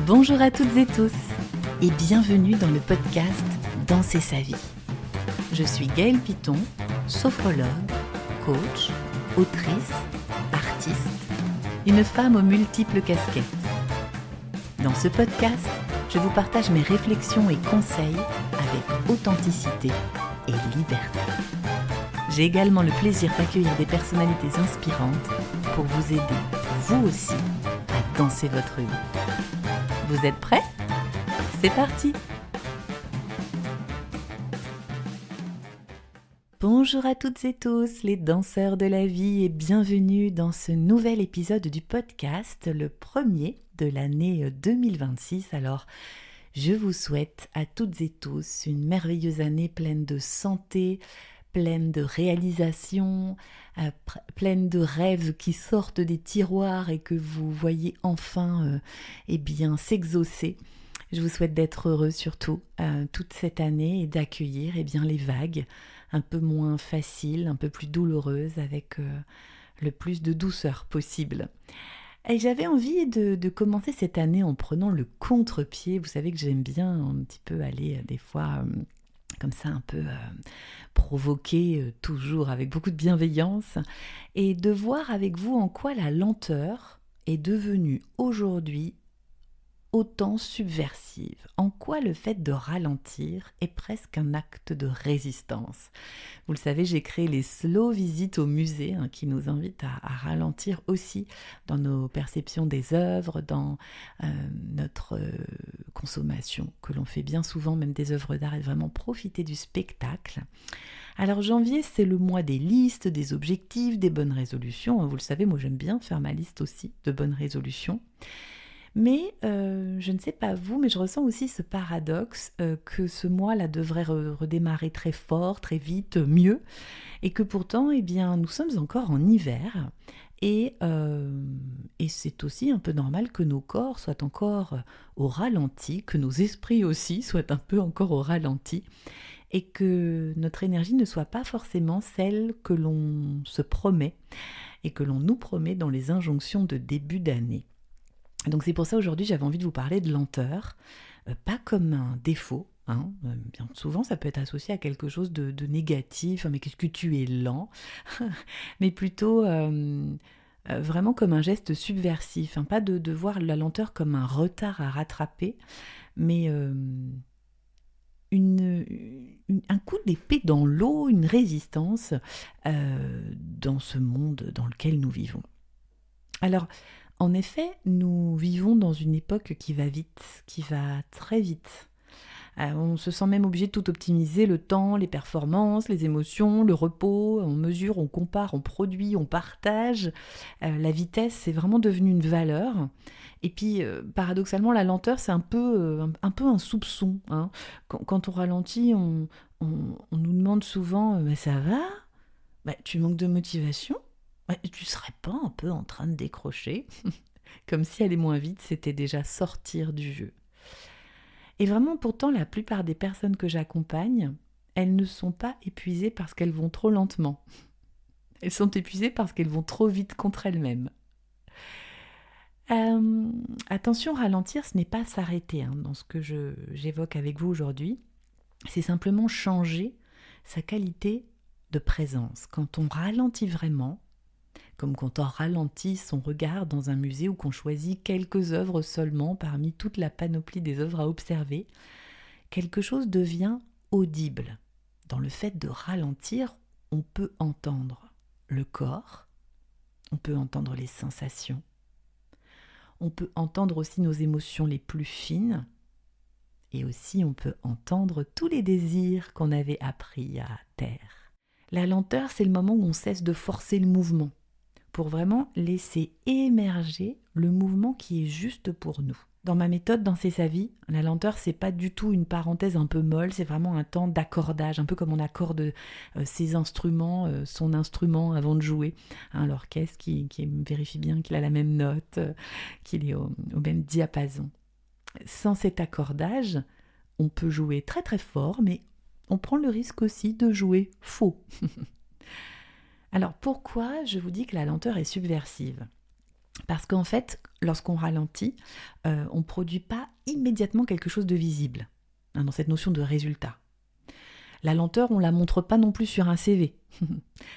Bonjour à toutes et tous et bienvenue dans le podcast Danser sa vie. Je suis Gaëlle Piton, sophrologue, coach, autrice, artiste, une femme aux multiples casquettes. Dans ce podcast, je vous partage mes réflexions et conseils avec authenticité et liberté. J'ai également le plaisir d'accueillir des personnalités inspirantes pour vous aider, vous aussi, à danser votre vie. Vous êtes prêts ? C'est parti ! Bonjour à toutes et tous, les danseurs de la vie, et bienvenue dans ce nouvel épisode du podcast, le premier de l'année 2026. Alors, je vous souhaite à toutes et tous une merveilleuse année pleine de santé, pleine de réalisations, pleine de rêves qui sortent des tiroirs et que vous voyez enfin s'exaucer. Je vous souhaite d'être heureux surtout toute cette année et d'accueillir les vagues un peu moins faciles, un peu plus douloureuses avec le plus de douceur possible. Et j'avais envie de commencer cette année en prenant le contre-pied. Vous savez que j'aime bien un petit peu aller des fois comme ça un peu provoquer, toujours avec beaucoup de bienveillance, et de voir avec vous en quoi la lenteur est devenue aujourd'hui autant subversive, en quoi le fait de ralentir est presque un acte de résistance. Vous le savez, j'ai créé les slow visites au musée qui nous invitent à ralentir aussi dans nos perceptions des œuvres, dans notre consommation que l'on fait bien souvent, même des œuvres d'art, et vraiment profiter du spectacle. Alors janvier, c'est le mois des listes, des objectifs, des bonnes résolutions. Vous le savez, moi j'aime bien faire ma liste aussi de bonnes résolutions. Mais je ne sais pas vous, mais je ressens aussi ce paradoxe que ce mois-là devrait redémarrer très fort, très vite, mieux, et que pourtant, nous sommes encore en hiver, et c'est aussi un peu normal que nos corps soient encore au ralenti, que nos esprits aussi soient un peu encore au ralenti, et que notre énergie ne soit pas forcément celle que l'on se promet, et que l'on nous promet dans les injonctions de début d'année. Donc c'est pour ça aujourd'hui j'avais envie de vous parler de lenteur, pas comme un défaut, bien souvent ça peut être associé à quelque chose de négatif, mais qu'est-ce que tu es lent, mais plutôt vraiment comme un geste subversif, pas de voir la lenteur comme un retard à rattraper, mais un coup d'épée dans l'eau, une résistance dans ce monde dans lequel nous vivons. Alors, en effet, nous vivons dans une époque qui va vite, qui va très vite. On se sent même obligé de tout optimiser, le temps, les performances, les émotions, le repos. On mesure, on compare, on produit, on partage. La vitesse, c'est vraiment devenu une valeur. Et puis, paradoxalement, la lenteur, c'est un peu un soupçon. Quand on ralentit, on nous demande souvent « ça va ? Tu manques de motivation ? Tu serais pas un peu en train de décrocher ?» Comme si aller moins vite, c'était déjà sortir du jeu. Et vraiment, pourtant, la plupart des personnes que j'accompagne, elles ne sont pas épuisées parce qu'elles vont trop lentement. Elles sont épuisées parce qu'elles vont trop vite contre elles-mêmes. Attention, ralentir, ce n'est pas s'arrêter dans ce que j'évoque avec vous aujourd'hui. C'est simplement changer sa qualité de présence. Quand on ralentit vraiment, comme quand on ralentit son regard dans un musée ou qu'on choisit quelques œuvres seulement parmi toute la panoplie des œuvres à observer, quelque chose devient audible. Dans le fait de ralentir, on peut entendre le corps, on peut entendre les sensations, on peut entendre aussi nos émotions les plus fines, et aussi on peut entendre tous les désirs qu'on avait appris à taire. La lenteur, c'est le moment où on cesse de forcer le mouvement, pour vraiment laisser émerger le mouvement qui est juste pour nous. Dans ma méthode Danser sa vie, la lenteur, c'est pas du tout une parenthèse un peu molle, c'est vraiment un temps d'accordage, un peu comme on accorde ses instruments, son instrument avant de jouer. L'orchestre qui vérifie bien qu'il a la même note, qu'il est au même diapason. Sans cet accordage, on peut jouer très très fort, mais on prend le risque aussi de jouer faux. Alors pourquoi je vous dis que la lenteur est subversive ? Parce qu'en fait, lorsqu'on ralentit, on ne produit pas immédiatement quelque chose de visible, dans cette notion de résultat. La lenteur, on ne la montre pas non plus sur un CV.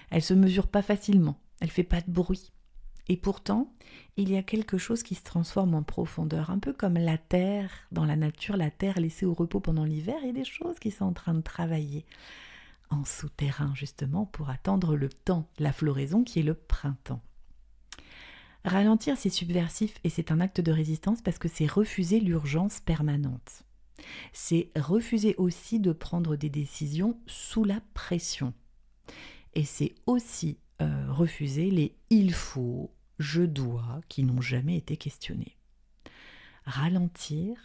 Elle ne se mesure pas facilement, elle ne fait pas de bruit. Et pourtant, il y a quelque chose qui se transforme en profondeur, un peu comme la terre, dans la nature, la terre laissée au repos pendant l'hiver, il y a des choses qui sont en train de travailler en souterrain, justement, pour attendre le temps, la floraison qui est le printemps. Ralentir, c'est subversif et c'est un acte de résistance parce que c'est refuser l'urgence permanente. C'est refuser aussi de prendre des décisions sous la pression. Et c'est aussi refuser les « il faut », « je dois » qui n'ont jamais été questionnés. Ralentir,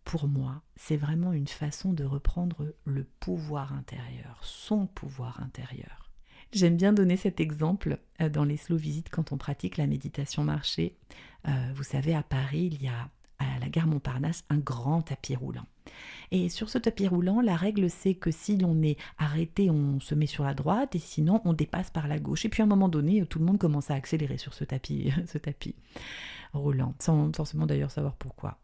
pour moi, c'est vraiment une façon de reprendre le pouvoir intérieur, son pouvoir intérieur. J'aime bien donner cet exemple dans les slow visites quand on pratique la méditation marché. Vous savez, à Paris, il y a à la gare Montparnasse un grand tapis roulant. Et sur ce tapis roulant, la règle c'est que si l'on est arrêté, on se met sur la droite et sinon on dépasse par la gauche. Et puis à un moment donné, tout le monde commence à accélérer sur ce tapis roulant, sans forcément d'ailleurs savoir pourquoi.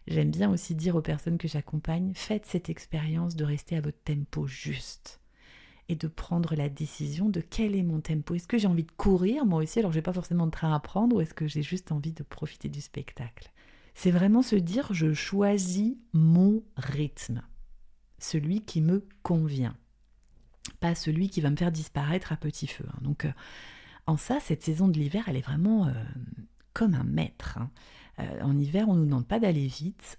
J'aime bien aussi dire aux personnes que j'accompagne, faites cette expérience de rester à votre tempo juste et de prendre la décision de quel est mon tempo. Est-ce que j'ai envie de courir moi aussi, alors j'ai pas forcément de train à prendre, ou est-ce que j'ai juste envie de profiter du spectacle ? C'est vraiment se dire, je choisis mon rythme, celui qui me convient, pas celui qui va me faire disparaître à petit feu. Donc, en ça, cette saison de l'hiver, elle est vraiment comme un maître. En hiver, on ne nous demande pas d'aller vite.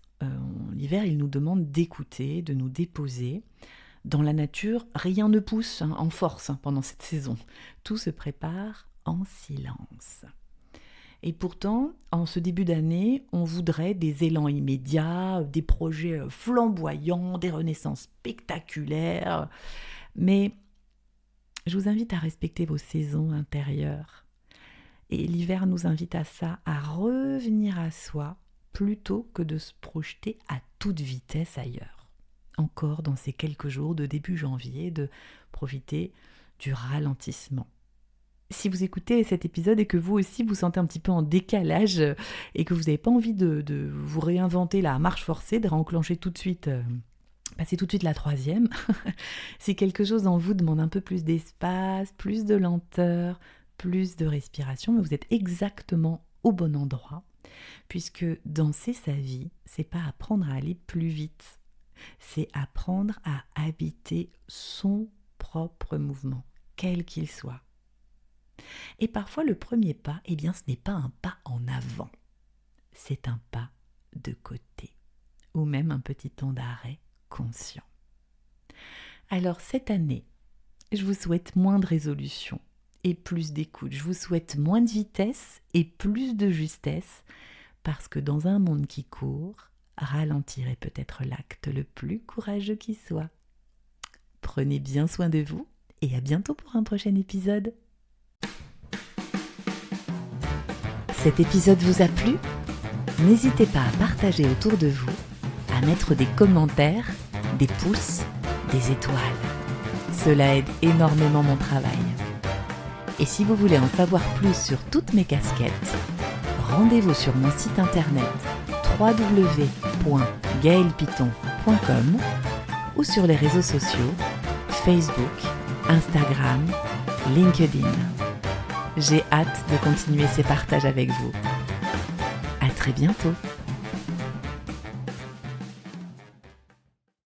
L'hiver, il nous demande d'écouter, de nous déposer. Dans la nature, rien ne pousse en force pendant cette saison. Tout se prépare en silence. Et pourtant, en ce début d'année, on voudrait des élans immédiats, des projets flamboyants, des renaissances spectaculaires. Mais je vous invite à respecter vos saisons intérieures. Et l'hiver nous invite à ça, à revenir à soi, plutôt que de se projeter à toute vitesse ailleurs. Encore dans ces quelques jours de début janvier, de profiter du ralentissement. Si vous écoutez cet épisode et que vous aussi vous sentez un petit peu en décalage et que vous n'avez pas envie de vous réinventer la marche forcée, de réenclencher tout de suite, passer tout de suite la 3e, si quelque chose en vous demande un peu plus d'espace, plus de lenteur, plus de respiration, mais vous êtes exactement au bon endroit, puisque danser sa vie, c'est pas apprendre à aller plus vite, c'est apprendre à habiter son propre mouvement, quel qu'il soit. Et parfois, le premier pas, eh bien, ce n'est pas un pas en avant, c'est un pas de côté, ou même un petit temps d'arrêt conscient. Alors, cette année, je vous souhaite moins de résolution et plus d'écoute. Je vous souhaite moins de vitesse et plus de justesse, parce que dans un monde qui court, ralentir est peut-être l'acte le plus courageux qui soit. Prenez bien soin de vous et à bientôt pour un prochain épisode. Cet épisode vous a plu ? N'hésitez pas à partager autour de vous, à mettre des commentaires, des pouces, des étoiles. Cela aide énormément mon travail. Et si vous voulez en savoir plus sur toutes mes casquettes, rendez-vous sur mon site internet www.gaelpiton.com ou sur les réseaux sociaux Facebook, Instagram, LinkedIn. J'ai hâte de continuer ces partages avec vous. À très bientôt.